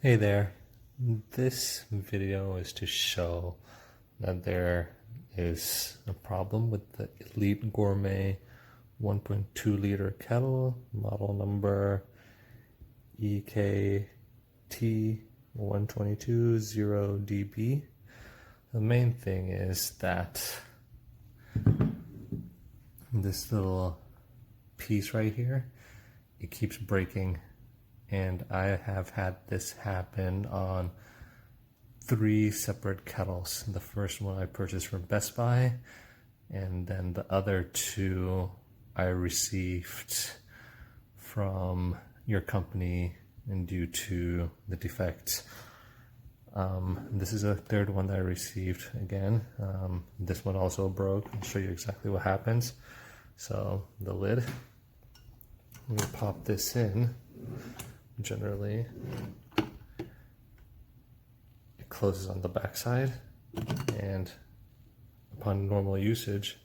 Hey there. This video is to show that there is a problem with the Elite Gourmet 1.2 liter kettle, model number EKT1220W. The main thing is that this little piece right here, it keeps breaking. And I have had this happen on 3 separate kettles. The first one I purchased from Best Buy, and then the other 2 I received from your company and due to the defect. This is a 3rd one that I received again. This one also broke. I'll show you exactly what happens. So the lid, we pop this in. Generally, it closes on the back side, and upon normal usage,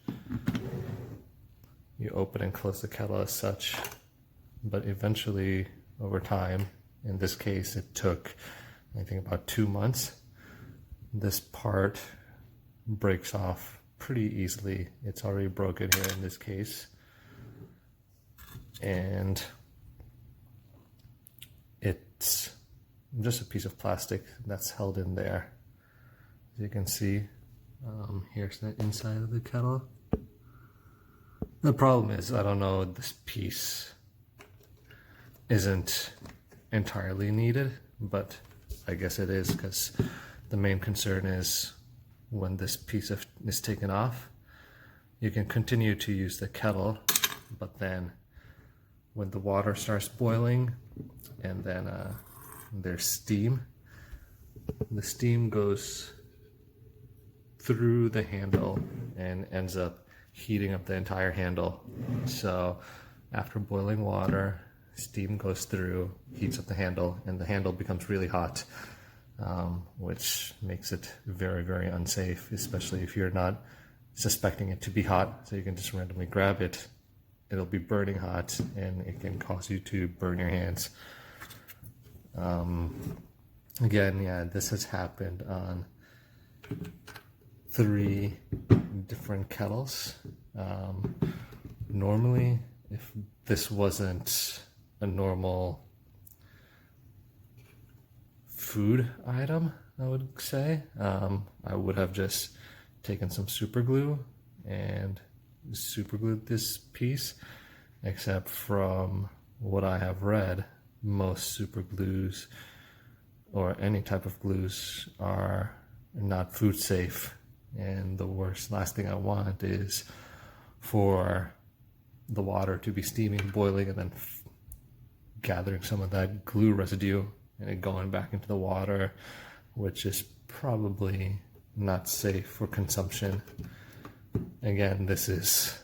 you open and close the kettle as such. But eventually, over time, in this case, it took, I think, about 2 months, this part breaks off pretty easily. It's already broken here in this case, and it's just a piece of plastic that's held in there. As you can see, here's the inside of the kettle. The problem is, I don't know, this piece isn't entirely needed, but I guess it is, because the main concern is when this piece is taken off, you can continue to use the kettle, but then when the water starts boiling and then there's steam, the steam goes through the handle and ends up heating up the entire handle. So after boiling water, steam goes through, heats up the handle, and the handle becomes really hot, which makes it very, very unsafe, especially if you're not suspecting it to be hot. So you can just randomly grab it, it'll be burning hot, and it can cause you to burn your hands. Again, yeah, this has happened on 3 different kettles. Normally, if this wasn't a normal food item, I would say, I would have just taken some super glue and super glued this piece, except from what I have read, most super glues or any type of glues are not food safe, and the last thing I want is for the water to be steaming, boiling, and then gathering some of that glue residue and it going back into the water, which is probably not safe for consumption. Again, this is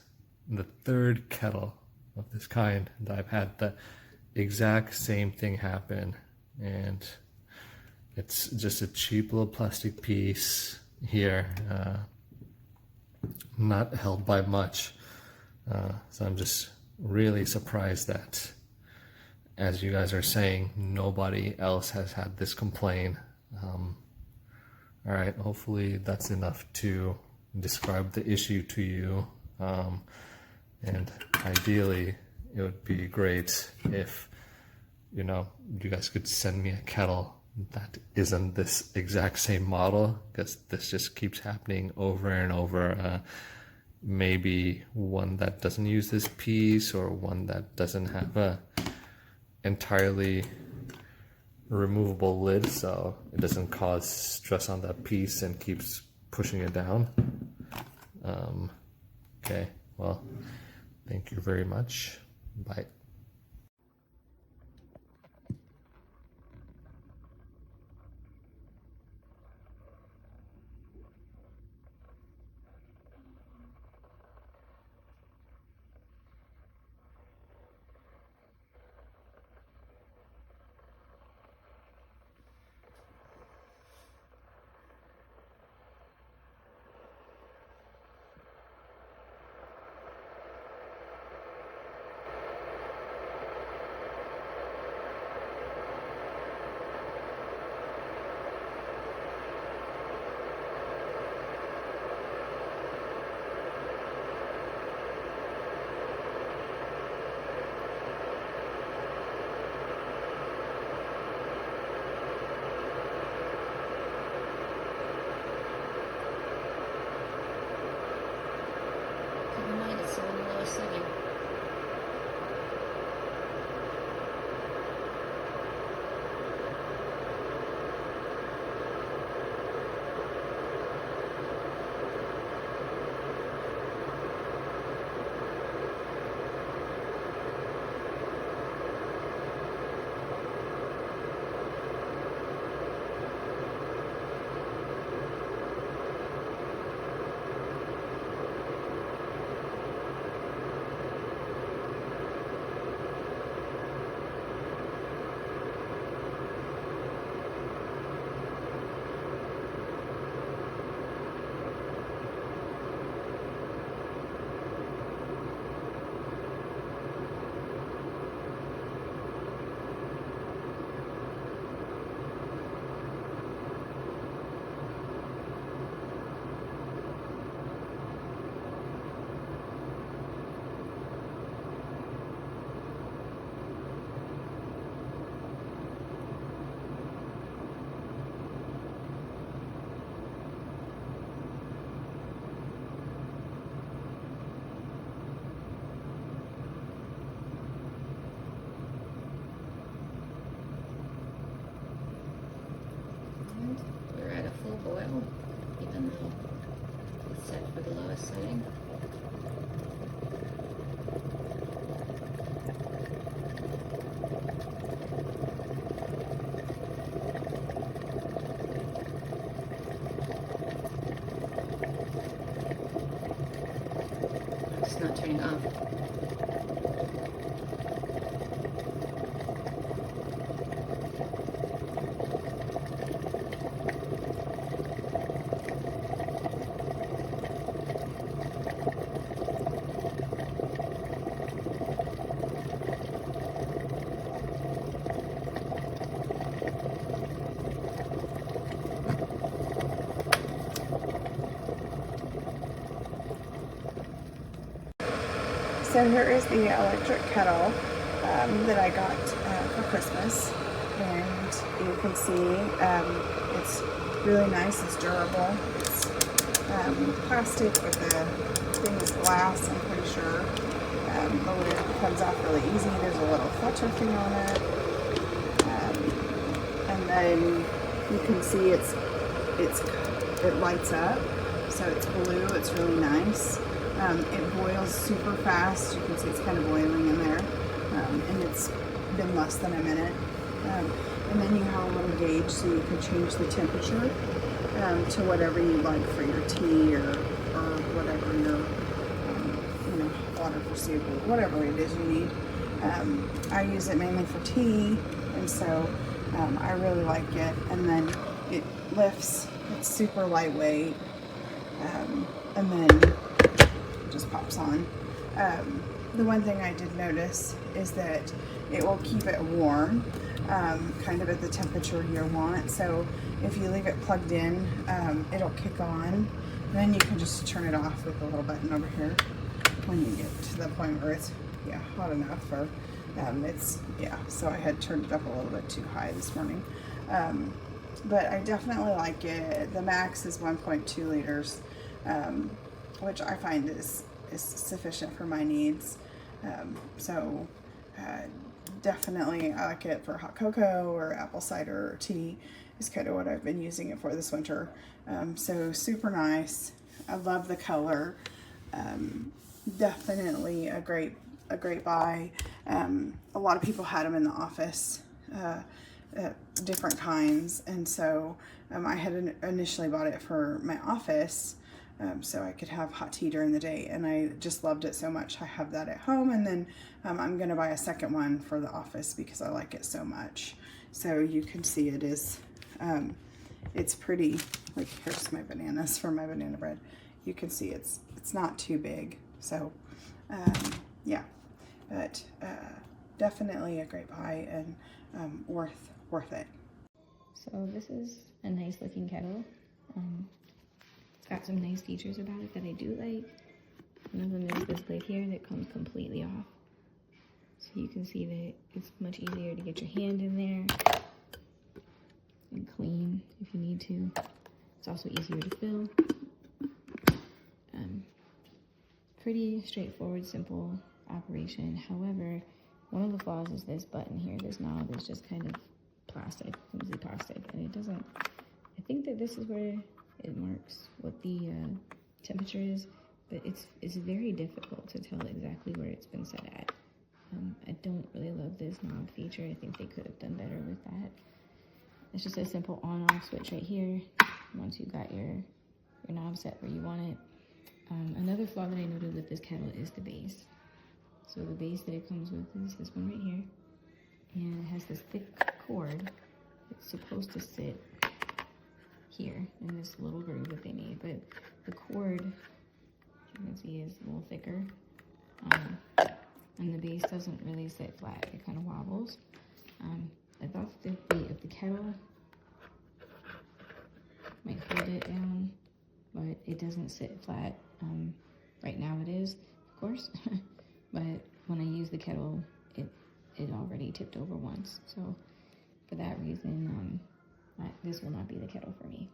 the 3rd kettle of this kind that I've had the exact same thing happen, and it's just a cheap little plastic piece here, not held by much. So I'm just really surprised that, as you guys are saying, nobody else has had this complaint. Alright, hopefully that's enough to describe the issue to you, and ideally it would be great if, you guys could send me a kettle that isn't this exact same model, because this just keeps happening over and over. Maybe one that doesn't use this piece, or one that doesn't have a entirely removable lid, so it doesn't cause stress on that piece and keeps pushing it down. Okay, well, thank you very much. Bye. lowest setting. We're at a full boil, even though it's set for the lowest setting. It's not turning off. So here is the electric kettle that I got for Christmas, and you can see it's really nice. It's durable. It's plastic, but the thing is glass, I'm pretty sure. The lid comes off really easy. There's a little filter thing on it, and then you can see it lights up, so it's blue. It's really nice. It boils super fast. You can see it's kind of boiling in there, and it's been less than a minute. And then you have a little gauge, so you can change the temperature to whatever you like for your tea or whatever your water for soup or whatever it is you need. I use it mainly for tea, and so I really like it. And then it lifts. It's super lightweight, and then just pops on. The one thing I did notice is that it will keep it warm, kind of at the temperature you want. So if you leave it plugged in, it'll kick on, and then you can just turn it off with the little button over here when you get to the point where it's hot enough. Or so I had turned it up a little bit too high this morning. But I definitely like it. The max is 1.2 liters, which I find is sufficient for my needs. Definitely I like it for hot cocoa or apple cider or tea is kind of what I've been using it for this winter. So super nice. I love the color. Definitely a great buy. A lot of people had them in the office, different kinds, and so I had initially bought it for my office, so I could have hot tea during the day, and I just loved it so much. I have that at home, and then I'm gonna buy a second one for the office because I like it so much. So you can see it is, it's pretty. Like, here's my bananas for my banana bread. You can see it's not too big. So yeah, but definitely a great buy and worth it. So this is a nice looking kettle. It's got some nice features about it that I do like. One of them is this lid here that comes completely off. So you can see that it's much easier to get your hand in there and clean if you need to. It's also easier to fill. pretty straightforward, simple operation. However, one of the flaws is this button here. This knob is just kind of plastic, flimsy plastic, and it doesn't, I think that this is where it marks what the temperature is, but it's very difficult to tell exactly where it's been set at. I don't really love this knob feature. I think they could have done better with that. It's just a simple on-off switch right here once you got your knob set where you want it. Another flaw that I noted with this kettle is the base. So the base that it comes with is this one right here, and it has this thick cord. It's supposed to sit here in this little groove that they made, but the cord, as you can see, is a little thicker, and the base doesn't really sit flat. It kind of wobbles. I thought that if the kettle might hold it down, but it doesn't sit flat. Right now it is, of course, but when I use the kettle, it already tipped over once. So for that reason, this will not be the kettle for me.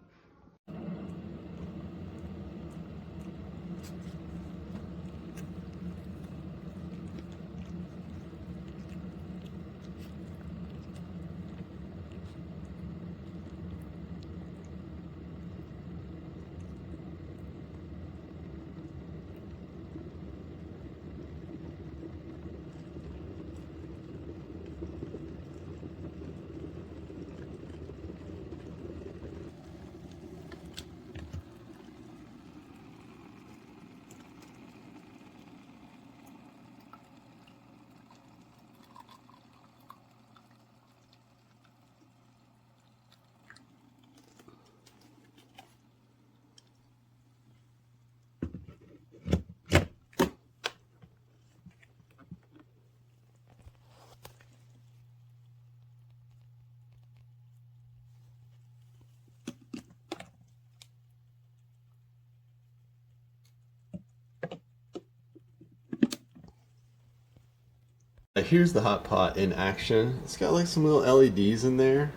Here's the hot pot in action. It's got like some little LEDs in there,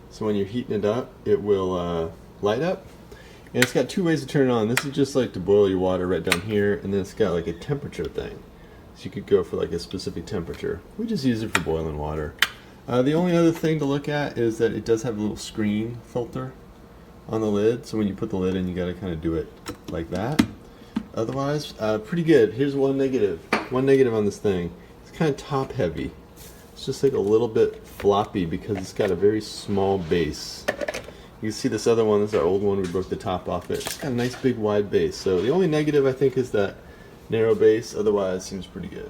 so when you're heating it up, it will light up. And it's got two ways to turn it on. This is just like to boil your water right down here, and then it's got like a temperature thing. So you could go for like a specific temperature. We just use it for boiling water. The only other thing to look at is that it does have a little screen filter on the lid, so when you put the lid in, you gotta kind of do it like that. Otherwise, pretty good. Here's one negative. One negative on this thing. Kind of top heavy. It's just like a little bit floppy because it's got a very small base. You can see this other one, this is our old one, we broke the top off it. It's got a nice big wide base. So the only negative I think is that narrow base, otherwise it seems pretty good.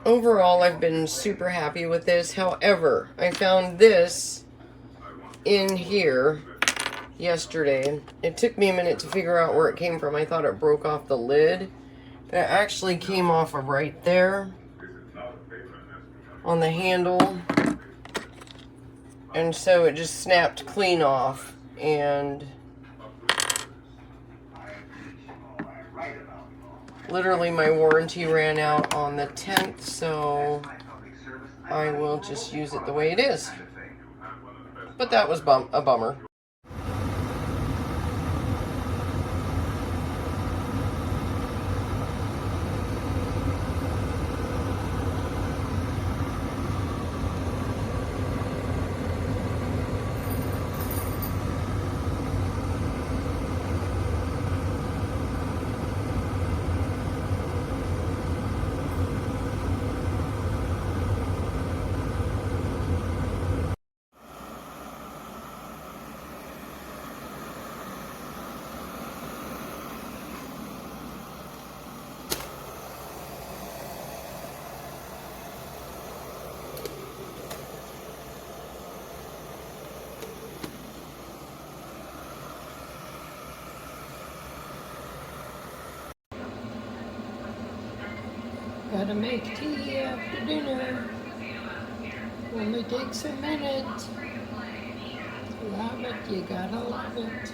overall, I've been super happy with this. However, I found this in here yesterday. It took me a minute to figure out where it came from. I thought it broke off the lid. But it actually came off of right there on the handle. And so it just snapped clean off. And literally my warranty ran out on the 10th, so I will just use it the way it is. But that was a bummer. Gotta make tea after dinner. Only takes a minute. Love it, you gotta love it.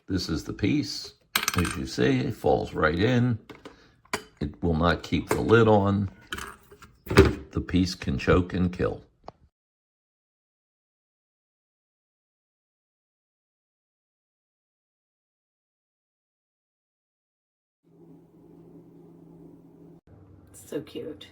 This is the piece. As you see, it falls right in. It will not keep the lid on. The piece can choke and kill. So cute.